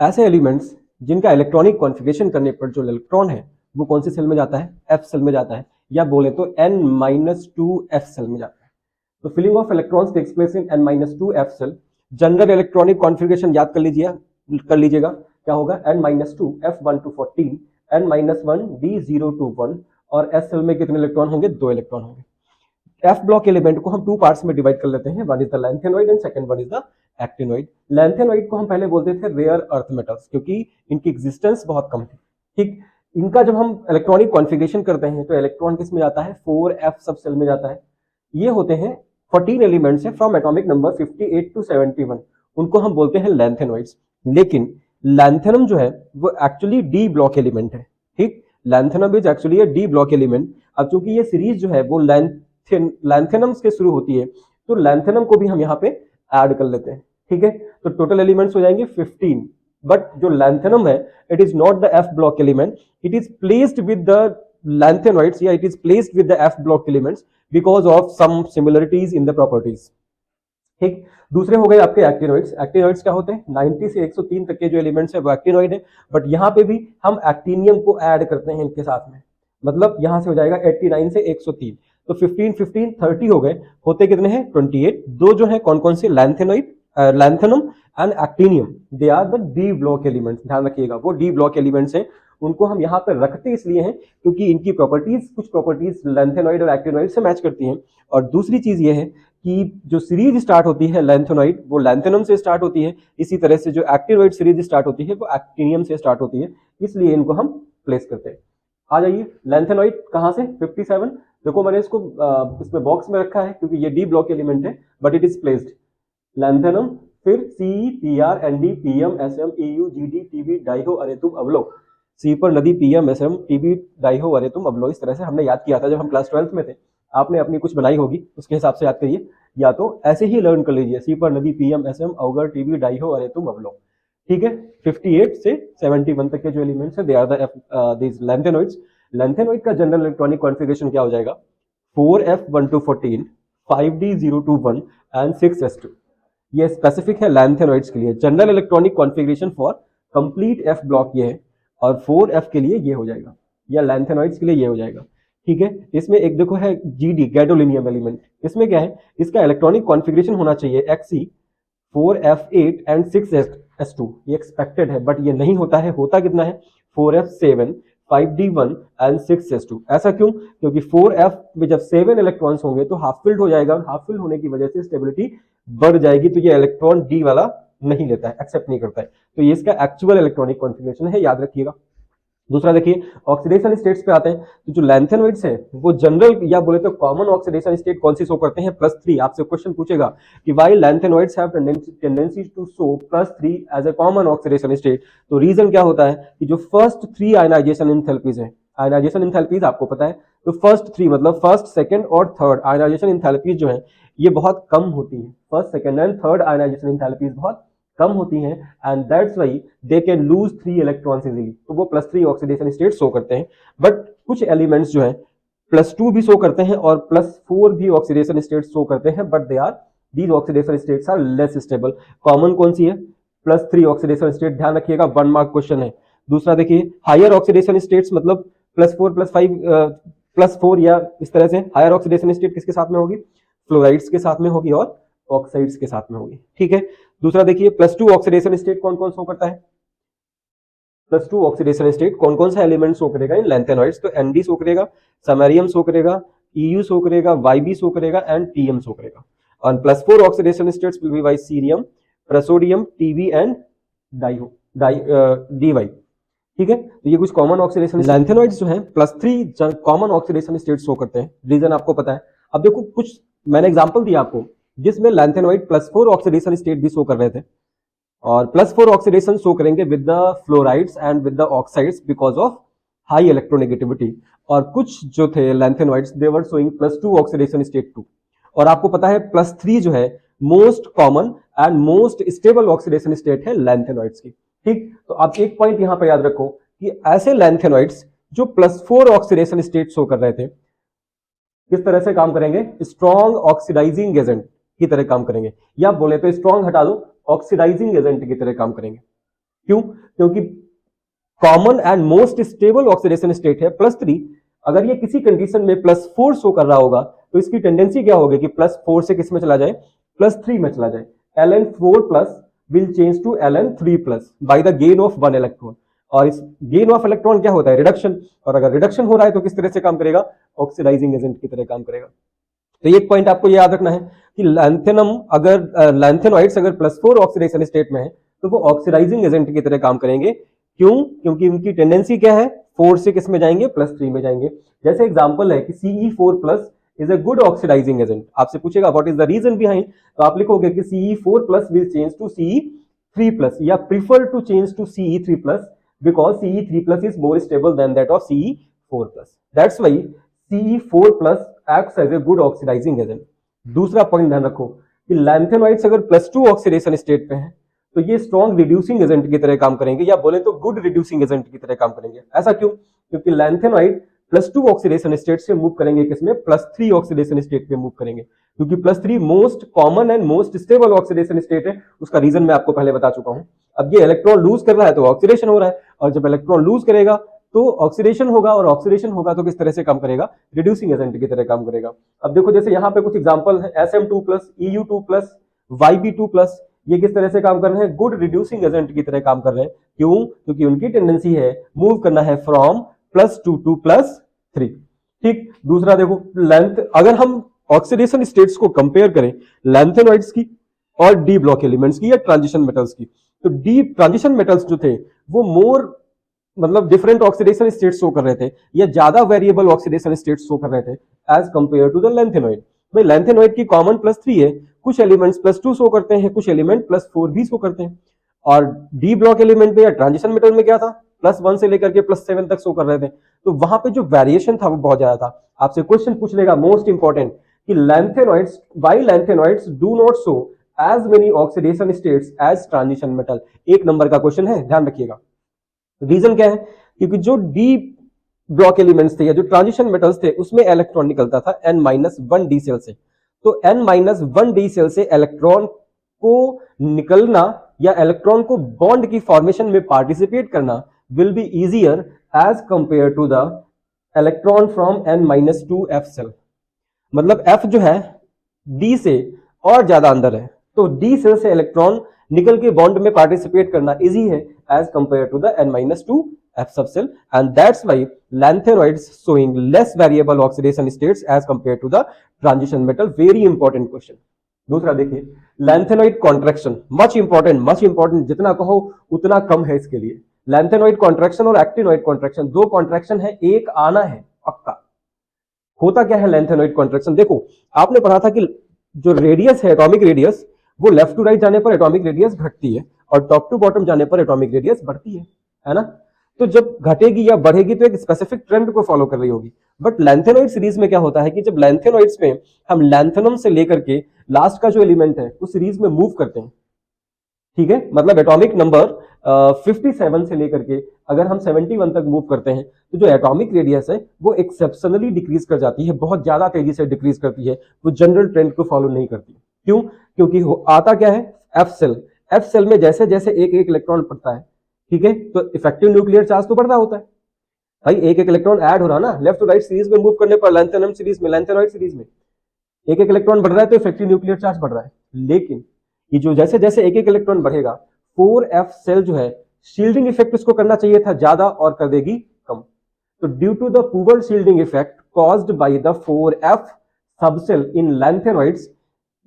ऐसे एलिमेंट्स जिनका इलेक्ट्रॉनिक कॉन्फ़िगरेशन करने पर जो इलेक्ट्रॉन है वो कौन से सेल में जाता है, एफ सेल में जाता है, या बोले तो n-2 f सेल में जाता है। तो filling of electrons takes place in n-2 f shell. General electronic configuration याद कर लीजिएगा क्या होगा, n-2 f1 to 14 n-1 d0 to 1, और s सेल में कितने इलेक्ट्रॉन होंगे, 2 इलेक्ट्रॉन होंगे। एफ ब्लॉक एलिमेंट को हम 2 पार्ट्स में डिवाइड कर लेते हैं, one is the lanthanoid and second one is the actinoid. Lanthanoid को हम पहले बोलते थे रेयर अर्थ मेटल्स, क्योंकि इनकी एग्जिस्टेंस बहुत कम थी। ठीक, इनका जब हम इलेक्ट्रॉनिक कॉन्फ़िगरेशन करते हैं तो इलेक्ट्रॉन किस में जाता है, 4f सब सेल में जाता है। ये होते हैं 14 एलिमेंट्स है फ्रॉम एटॉमिक नंबर 58 to 71, उनको हम बोलते हैं लैंथेनॉइड्स। लेकिन लैंथेनम जो है वो एक्चुअली डी ब्लॉक एलिमेंट है। ठीक, lanthanum is actually A D block element. अब चूंकि ये सीरीज जो है वो लैंथेनम्स के शुरू होती है, तो लैंथेनम को भी हम यहाँ पे ऐड कर लेते हैं। ठीक है, तो टोटल एलिमेंट्स हो जाएंगे 15। बट जो लैंथेनम है it is not the F block element, it is placed with the lanthanoids, या it is placed with the F block elements because of some similarities in the properties. ठीक, दूसरे हो गए आपके एक्टिनॉइड्स। एक्टिनॉइड्स क्या होते हैं, 90 से 103 तक के जो एलिमेंट्स है वो एक्टिनॉइड है। बट यहाँ पे भी हम एक्टिनियम को ऐड करते हैं इनके साथ में, मतलब यहां से हो जाएगा 89 से 103, तो 15 15 30 हो गए, होते कितने हैं 28। दो जो है कौन कौन से, lanthanoid, lanthanum and actinium, they are the D block elements. ध्यान रखिएगा वो डी ब्लॉक एलिमेंट्स हैं, उनको हम यहाँ पर रखते इसलिए हैं क्योंकि इनकी प्रॉपर्टीज, कुछ प्रॉपर्टीज लैंथेनॉइड और एक्टिनॉइड से मैच करती हैं। और दूसरी चीज ये है कि जो सीरीज स्टार्ट होती है लैंथेनॉइड वो लैंथेनम से स्टार्ट होती है, इसी तरह से जो एक्टिनॉइड सीरीज स्टार्ट होती है वो एक्टिनियम से स्टार्ट होती है, इसलिए इनको हम प्लेस करते हैं। आ जाइए, लैंथेनॉइड कहां से, 57। देखो मैंने इसको इसमें बॉक्स में रखा है क्योंकि ये डी ब्लॉक एलिमेंट है, but it is placed lanthanum, फिर C P R N D P M S M E U G D T B डाइहो अरे तुम अवलो, सी पर नदी P M S M T B डाइहो अरे तुम अवलो। इस तरह से हमने याद किया था जब हम क्लास 12th में थे। आपने अपनी कुछ बनाई होगी उसके हिसाब से याद करिए, या तो ऐसे ही लर्न कर लीजिए, सी पर नदी पी एम एस एम अवगर टी बी डाइहो अरे तुम अवलो। ठीक है, 58 से 71 तक के जो एलिमेंट्स है they are the lanthanoids. Lanthanoid का जनरल इलेक्ट्रॉनिक कॉन्फ़िगरेशन क्या हो जाएगा, 4f1 to 14 5d0 to 1 and 6s2। ये स्पेसिफिक है लैंथेनॉइड्स के लिए। General electronic configuration for complete F block ये है, और 4f के लिए ये हो जाएगा, या लैंथेनॉइड्स के लिए ये हो जाएगा। ठीक है, इसमें एक देखो है जीडी गैडोलिनियम एलिमेंट, इसमें क्या है, इसका इलेक्ट्रॉनिक कॉन्फ़िगरेशन होना चाहिए Xc 4f8 एंड 6s2। ये एक्सपेक्टेड है बट ये नहीं होता है, होता कितना है 4f7 5d1 एंड 6s2। ऐसा क्यों, क्योंकि 4f में जब 7 इलेक्ट्रॉन्स होंगे तो हाफ फिल्ड हो जाएगा, और हाफ फिल्ड होने की वजह से स्टेबिलिटी बढ़ जाएगी, तो ये इलेक्ट्रॉन डी वाला नहीं लेता है, एक्सेप्ट नहीं करता है। तो ये इसका एक्चुअल इलेक्ट्रॉनिक कॉन्फ़िगरेशन है, याद रखिएगा। दूसरा देखिए, ऑक्सीडेशन स्टेट्स पे आते हैं। तो जो लैंथेनॉइड्स हैं वो जनरल या बोले तो कॉमन ऑक्सीडेशन स्टेट कौन सी शो करते हैं, +3। आपसे क्वेश्चन पूछेगा कि why lanthanoids have tendency to show +3 as a common oxidation state. तो रीजन क्या होता है कि जो फर्स्ट 3 आयनाइजेशन एंथैल्पीज हैं, आयनाइजेशन एंथैल्पीज आपको पता है, तो फर्स्ट 3 मतलब फर्स्ट, सेकंड और थर्ड आयनाइजेशन एंथैल्पीज जो है ये बहुत कम होती है। First, second and third ionisation enthalpies बहुत कम होती हैं, and that's why they can lose 3 electrons easily, तो वो +3 ऑक्सीडेशन स्टेट शो करते हैं। बट कुछ एलिमेंट्स जो है +2 भी शो करते हैं और +4 भी ऑक्सीडेशन स्टेट शो करते हैं, but they are these oxidation states are less stable. Common कौन सी है, +3 ऑक्सीडेशन स्टेट, ध्यान रखिएगा, 1 मार्क क्वेश्चन है। दूसरा देखिए, हायर ऑक्सीडेशन स्टेट्स मतलब +4 +5 +4 या इस तरह से हायर ऑक्सीडेशन स्टेट किसके साथ में होगी, फ्लोराइड्स के साथ में होगी और ऑक्साइड्स के साथ में होगी। ठीक है, दूसरा देखिए, +2 ऑक्सीडेशन स्टेट कौन कौन शो करता है, +2 ऑक्सीडेशन स्टेट कौन कौन सा एलिमेंट शो करेगा इन लैंथेनॉइड्स, तो एनडी शो करेगा, समैरियम शो करेगा, ईयू शो करेगा, वाईबी शो करेगा एंड टीएम शो करेगा। और +4 oxidation states will be by cerium, praseodymium, TB and DY. ठीक है, तो ये कुछ कॉमन ऑक्सीडेशन लैंथेनॉइड्स जो हैं +3 कॉमन ऑक्सीडेशन स्टेट शो करते हैं, रीजन आपको पता है। अब देखो कुछ मैंने एग्जांपल दिया आपको जिसमें लैंथेनॉइड +4 ऑक्सीडेशन स्टेट भी शो कर रहे थे, और +4 ऑक्सीडेशन शो करेंगे with the fluorides and with the oxides because of high electronegativity. और कुछ जो थे लैंथेनॉइड्स दे वर शोइंग +2 ऑक्सीडेशन स्टेट 2। और आपको पता है +3 जो है most common and most stable oxidation state है लैंथेनॉइड्स की। ठीक, तो आप एक पॉइंट यहां पर याद रखो कि ऐसे लैंथेनॉइड्स जो +4 ऑक्सीडेशन स्टेट शो कर रहे थे किस तरह से काम करेंगे, स्ट्रॉन्ग ऑक्सीडाइजिंग एजेंट की तरह काम करेंगे, या बोले तो स्ट्रॉन्ग हटा दो, ऑक्सीडाइजिंग एजेंट की तरह काम करेंगे। क्यों? क्योंकि common and most stable oxidation state है +3। अगर ये किसी कंडीशन में +4 शो कर रहा होगा तो इसकी टेंडेंसी क्या होगी कि +4 से किस में चला जाए, +3 में चला जाए। Ln4+ will change to Ln3+ by the gain of 1 electron. और इस गेन ऑफ इलेक्ट्रॉन क्या होता है, रिडक्शन। और अगर रिडक्शन हो रहा है तो किस तरह से काम करेगा, ऑक्सीडाइजिंग एजेंट की तरह काम करेगा। तो एक पॉइंट आपको याद रखना है कि लैंथेनम अगर लैंथेनॉइड्स अगर +4 ऑक्सीडेशन स्टेट में है तो वो ऑक्सीडाइजिंग एजेंट की तरह काम करेंगे। क्यों? क्योंकि उनकी टेंडेंसी क्या है, 4 से किस में जाएंगे, +3 में जाएंगे। जैसे एग्जांपल है कि Ce4+ is a good oxidising agent. आपसे पूछेगा what is the reason behind, तो आप लिखोगे कि Ce4+ will change to Ce3+ या prefer to change to Ce3+ because Ce3+ is more stable than that of Ce4+। That's why Ce4+ acts as a good oxidizing agent। दूसरा point ध्यान रखो कि lanthanoids अगर +2 ऑक्सीडेशन स्टेट पे हैं तो ये स्ट्रॉन्ग रिड्यूसिंग एजेंट की तरह काम करेंगे, या बोले तो गुड रिड्यूसिंग एजेंट की तरह काम करेंगे। ऐसा क्यों? क्योंकि लैंथेनॉइड +2 ऑक्सीडेशन स्टेट से मूव करेंगे किसमें, +3 ऑक्सीडेशन स्टेट पे मूव करेंगे। क्योंकि +3 most common and most stable oxidation state है। उसका रीजन मैं आपको पहले बता चुका हूं। अब ये इलेक्ट्रॉन लूज कर रहा है तो ऑक्सीडेशन हो रहा है, और जब इलेक्ट्रॉन लूज करेगा तो ऑक्सीडेशन होगा, और ऑक्सीडेशन होगा तो किस तरह से काम करेगा, रिड्यूसिंग एजेंट की तरह काम करेगा। अब देखो जैसे यहाँ पे कुछ एग्जांपल है, Sm2+, Eu2+, Yb2+, ये किस तरह से काम कर रहे हैं, गुड रिड्यूसिंग एजेंट की तरह काम कर रहे हैं। क्यों? क्योंकि उनकी टेंडेंसी है मूव करना है फ्रॉम +2 टू +3। ठीक। दूसरा देखो लेंथ, अगर हम ऑक्सीडेशन स्टेट्स को कंपेयर करें लैंथेनॉइड्स की और डी ब्लॉक एलिमेंट्स की या ट्रांजिशन मेटल्स की, तो डी ट्रांजिशन मेटल्स जो थे वो मोर मतलब डिफरेंट ऑक्सीडेशन स्टेट शो कर रहे थे, या ज्यादा वेरिएबल ऑक्सीडेशन स्टेट शो कर रहे थे as compare to the lanthanoid. भाई लैंथेनॉइड की कॉमन +3 है, कुछ एलिमेंट्स +2 शो करते हैं, कुछ एलिमेंट +4 भी शो करते हैं। और डी ब्लॉक एलिमेंट में या ट्रांजिशन मेटल में क्या था, +1 से लेकर के +7 तक शो कर रहे थे। तो वहां पे जो वेरिएशन था वो बहुत ज्यादा था। आपसे क्वेश्चन पूछ लेगा मोस्ट इंपॉर्टेंट कि lanthanoids, why lanthanoids do not show as many oxidation states as transition metal. 1 number का क्वेश्चन है, ध्यान रखिएगा। रीजन क्या है? क्योंकि जो डी ब्लॉक एलिमेंट्स थे या जो ट्रांजिशन मेटल्स थे उसमें इलेक्ट्रॉन निकलता था N-1 डी सेल से। तो N-1 डी सेल से इलेक्ट्रॉन को निकलना या इलेक्ट्रॉन को बॉन्ड की फॉर्मेशन में पार्टिसिपेट करना will be easier as compare to the electron from N-2 F shell. मतलब एफ जो है डी से और ज्यादा अंदर है, तो डी सेल से इलेक्ट्रॉन निकल के बॉन्ड में पार्टिसिपेट करना इजी है as compare to the N-2 F subcell, and that's why lanthanoids showing less variable oxidation states as compared to the transition metal। Very important question। दूसरा देखिए lanthanoid contraction, much important, जितना कहो उतना कम है इसके लिए। लैंथेनॉइड कॉन्ट्रैक्शन और actinoid contraction, 2 contraction है, एक आना है पक्का। होता क्या है लैंथेनॉइड कॉन्ट्रैक्शन, देखो आपने पढ़ा था कि जो रेडियस है एटॉमिक रेडियस, वो लेफ्ट टू राइट जाने पर एटॉमिक रेडियस घटती है और टॉप टू बॉटम जाने पर एटॉमिक रेडियस बढ़ती है ना। तो जब घटेगी या बढ़ेगी तो एक स्पेसिफिक ट्रेंड को फॉलो कर रही होगी। बट लैंथेनॉइड सीरीज में क्या होता है कि जब लैंथेनॉइड्स में हम लैंथेनम से लेकर के लास्ट का जो एलिमेंट है उस सीरीज में मूव करते हैं, ठीक है, मतलब एटॉमिक नंबर 57 से लेकर के अगर हम 71 तक मूव करते हैं तो जो एटॉमिक रेडियस है वो एक्सेप्शनली डिक्रीज कर जाती है, बहुत ज्यादा तेजी से डिक्रीज करती है, वो जनरल ट्रेंड को फॉलो नहीं करती। क्यों? क्योंकि आता क्या है, एफ सेल। एफ सेल में जैसे जैसे एक एक इलेक्ट्रॉन पड़ता है, ठीक है, तो इफेक्टिव न्यूक्लियर चार्ज तो बढ़ता होता है भाई, एक एक इलेक्ट्रॉन ऐड हो रहा ना लेफ्ट टू राइट सीरीज में मूव करने पर, लैंथेनम सीरीज में, लैंथेनॉइड सीरीज में एक एक इलेक्ट्रॉन बढ़ रहा है तो इफेक्टिव न्यूक्लियर चार्ज बढ़ रहा है। लेकिन ये जो जैसे जैसे एक एक इलेक्ट्रॉन बढ़ेगा 4f सेल जो है शील्डिंग इफेक्ट इसको करना चाहिए था ज्यादा और कर देगी कम। तो due to the poor shielding effect caused by the 4f subshell in lanthanoids,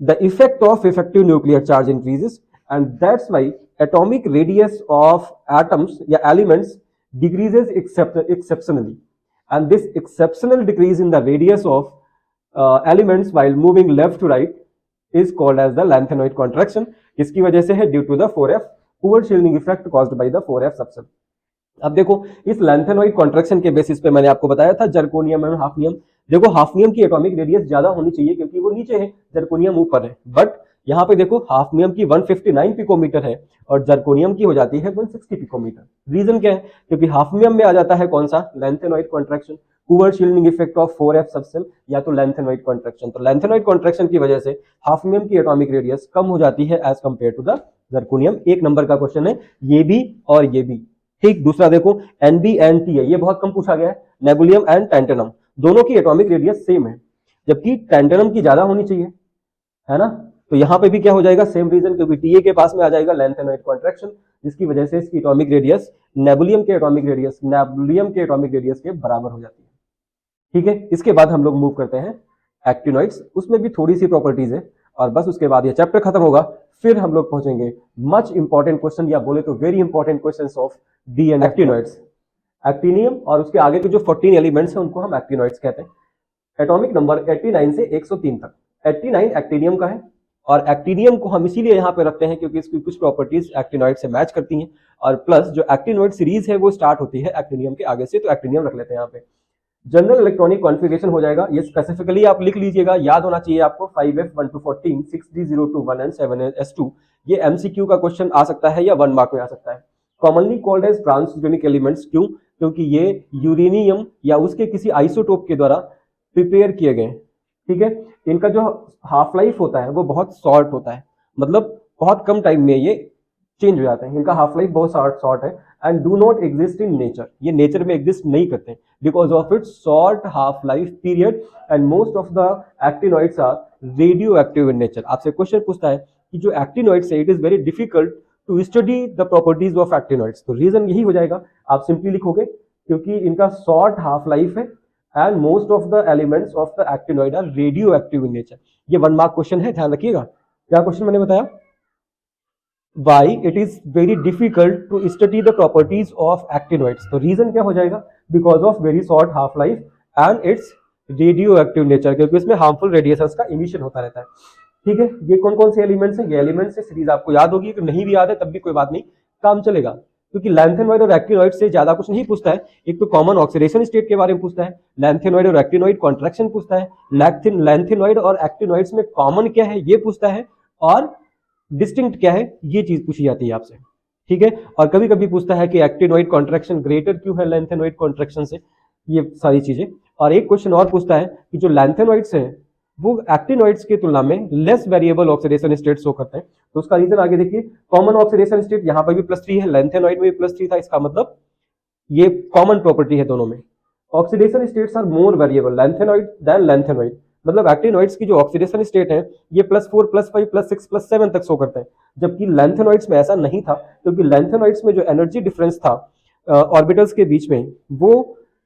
the effect of effective nuclear charge increases, and that's why atomic radius of atoms या elements decreases exceptionally, and this exceptional decrease in the radius of elements while moving left to right is called as the lanthanoid contraction। इसकी वजह से है due to the 4f poor shielding effect caused by the 4f subcell। अब देखो इस lanthanoid contraction के basis पे मैंने आपको बताया था जर्कोनियम एंड हाफनियम। देखो हाफनियम की एटॉमिक रेडियस ज्यादा होनी चाहिए क्योंकि वो नीचे है, जर्कोनियम ऊपर है। बट यहाँ पे देखो हाफनियम की 159 पिकोमीटर है और जर्कोनियम की हो जाती है 160 पिकोमीटर। रीजन क्या है? क्योंकि हाफनियम में आ जाता है कौन सा, lanthanoid contraction, poor shielding effect of 4f subshell या तो लैंथेनॉइड कॉन्ट्रैक्शन। तो लैंथेनॉइड कॉन्ट्रैक्शन की वजह से हाफनियम की एटॉमिक रेडियस कम हो जाती है as compare to the zirconium 1 number का क्वेश्चन है, ये भी और ये भी। ठीक, दूसरा देखो NbNt है, ये बहुत कम पूछा गया है। नेबुलियम एंड टैंटनम, दोनों की एटॉमिक रेडियस सेम है, जबकि टैंटनम की ज्यादा होनी चाहिए, है ना। तो यहां पे भी क्या हो जाएगा, सेम रीजन, क्योंकि टीए के पास में आ जाएगा लैंथेनॉइड कॉन्ट्रैक्शन, जिसकी वजह से इसकी एटॉमिक रेडियस नेबुलियम के एटॉमिक रेडियस के बराबर हो जाती है। ठीक है, इसके बाद हम लोग मूव करते हैं एक्टिनॉइड्स, उसमें भी थोड़ी सी प्रॉपर्टीज है, और बस उसके बाद ये चैप्टर खत्म होगा। फिर हम लोग पहुंचेंगे मच इंपॉर्टेंट क्वेश्चन, या बोले तो very important questions of D and actinoids. Actinium और उसके आगे के जो 14 एलिमेंट्स हैं उनको हम एक्टिनॉइड्स कहते हैं। एटॉमिक नंबर 89 से 103 तक। 89 एक्टिनियम का है, और एक्टिनियम को हम इसीलिए यहाँ पे रखते हैं क्योंकि इसकी कुछ प्रॉपर्टीज एक्टिनॉइड से मैच करती हैं, और प्लस जो एक्टिनॉइड सीरीज है वो स्टार्ट होती है एक्टिनियम के आगे से, तो एक्टिनियम रख लेते हैं यहाँ पे। जनरल इलेक्ट्रॉनिक कॉन्फ़िगरेशन हो जाएगा, ये स्पेसिफिकली आप लिख लीजिएगा, याद होना चाहिए आपको। 5f 1 to 14, 6d021 and 7s2। ये एमसीक्यू का क्वेश्चन आ सकता है या 1 मार्क में आ सकता है। कॉमनली कॉल्ड एज ट्रांसयूरेनिक एलिमेंट्स, क्यों? क्योंकि ये यूरेनियम या उसके किसी आइसोटोप के द्वारा प्रिपेयर किए गए। ठीक है, इनका जो हाफ लाइफ होता है वो बहुत शॉर्ट होता है, मतलब बहुत कम टाइम में ये चेंज हो जाते हैं, इनका हाफ लाइफ बहुत शॉर्ट है, and do not exist in nature, ये नेचर में एग्जिस्ट नहीं करते because of its short half life period, and most of the actinoids are radioactive in nature. आपसे क्वेश्चन पूछता है कि जो एक्टिनॉइड्स है, it is very difficult to study the properties of actinoids, तो रीजन यही हो जाएगा, आप सिंपली लिखोगे क्योंकि इनका शॉर्ट हाफ लाइफ है, and most of the elements of the actinoid are radioactive in nature. ये 1 मार्क क्वेश्चन है, ध्यान रखिएगा। क्या क्वेश्चन मैंने बताया? Why it is very difficult to study the properties of actinoids, तो रीजन क्या हो जाएगा? Because of very short half life and it's radio active nature, क्योंकि इसमें हार्मफुल रेडिएशंस का इमिशन होता रहता है। ठीक है, ये कौन कौन से एलिमेंट्स हैं? ये एलिमेंट्स से सीरीज आपको याद होगी, अगर नहीं भी याद है तब भी कोई बात नहीं, काम चलेगा, क्योंकि लैंथेनॉइड और एक्टिनॉइड से ज्यादा कुछ नहीं पूछता है। एक तो कॉमन ऑक्सीडेशन स्टेट के बारे में पूछता है, लैंथेनॉइड और एक्टिनॉइड कॉन्ट्रैक्शन पूछता है, लैंथेनॉइड और एक्टिनॉइड्स में कॉमन क्या है ये पूछता है, और डिस्टिंक्ट क्या है ये चीज पूछी जाती है आपसे। ठीक है, और कभी कभी पूछता है कि एक्टिनॉइड कॉन्ट्रैक्शन ग्रेटर क्यों है लैंथेनॉइड कॉन्ट्रैक्शन से, ये सारी चीजें। और एक क्वेश्चन और पूछता है कि जो लैंथेनॉइड्स हैं वो एक्टिनॉइड्स की तुलना में less variable oxidation state show करते हैं, तो उसका रीजन आगे देखिए। कॉमन ऑक्सीडेशन स्टेट यहाँ पर भी +3 है, लैंथेनॉइड में भी +3 था, इसका मतलब ये कॉमन प्रॉपर्टी है दोनों में। Oxidation states are more variable lanthanoid than lanthanoid, मतलब एक्टिनॉइड्स की जो ऑक्सीडेशन स्टेट है ये +4 +5 +6 +7 तक शो करते हैं, जबकि लैंथेनॉइड्स में ऐसा नहीं था, क्योंकि लैंथेनॉइड्स में जो एनर्जी डिफरेंस था ऑर्बिटल्स के बीच में वो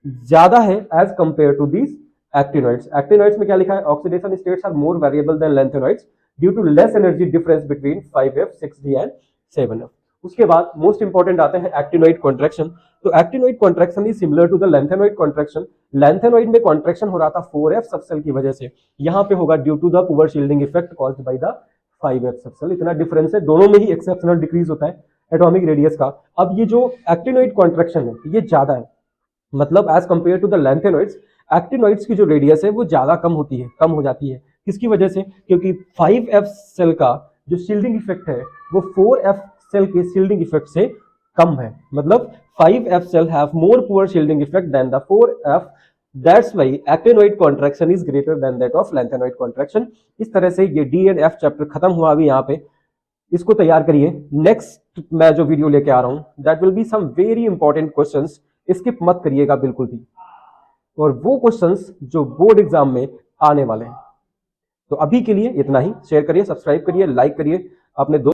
ज्यादा है as compare to these actinoids. Actinoids में क्या लिखा है? Oxidation states are more variable than lanthanoids due to less energy difference between 5f 6d and 7f। उसके बाद मोस्ट इंपॉर्टेंट आते हैं एक्टिनॉइड कॉन्ट्रैक्शन। तो actinoid contraction is similar to the lanthanoid contraction. Lanthanoid में कॉन्ट्रैक्शन हो रहा था 4f subshell की वजह से, यहाँ पे होगा due to the poor shielding effect caused by the 5f subshell. इतना डिफरेंस है, दोनों में ही एक्सेप्शनल डिक्रीज होता है एटॉमिक रेडियस का। अब ये जो एक्टिनॉइड कॉन्ट्रैक्शन है ये ज्यादा है, मतलब as compare to the lanthanoids, actinoids की जो रेडियस है वो ज्यादा कम होती है, कम हो जाती है। किसकी वजह से? क्योंकि 5f सेल का जो शील्डिंग इफेक्ट है वो 4f सेल के शील्डिंग इफेक्ट से कम है, मतलब 5f shell have more poor shielding effect than the 4f, that's why actinoid contraction is greater than that of lanthanoid contraction. इस तरह से ये डी एंड एफ चैप्टर खत्म हुआ अभी यहाँ पे, इसको तैयार करिए। नेक्स्ट मैं जो वीडियो लेके आ रहा हूं that will be some very important questions, skip मत करिएगा बिल्कुल भी, और वो क्वेश्चंस जो बोर्ड एग्जाम में आने वाले हैं। तो अभी के लिए इतना ही, शेयर करिए, सब्सक्राइब करिए, लाइक करिए, अपने दोस्त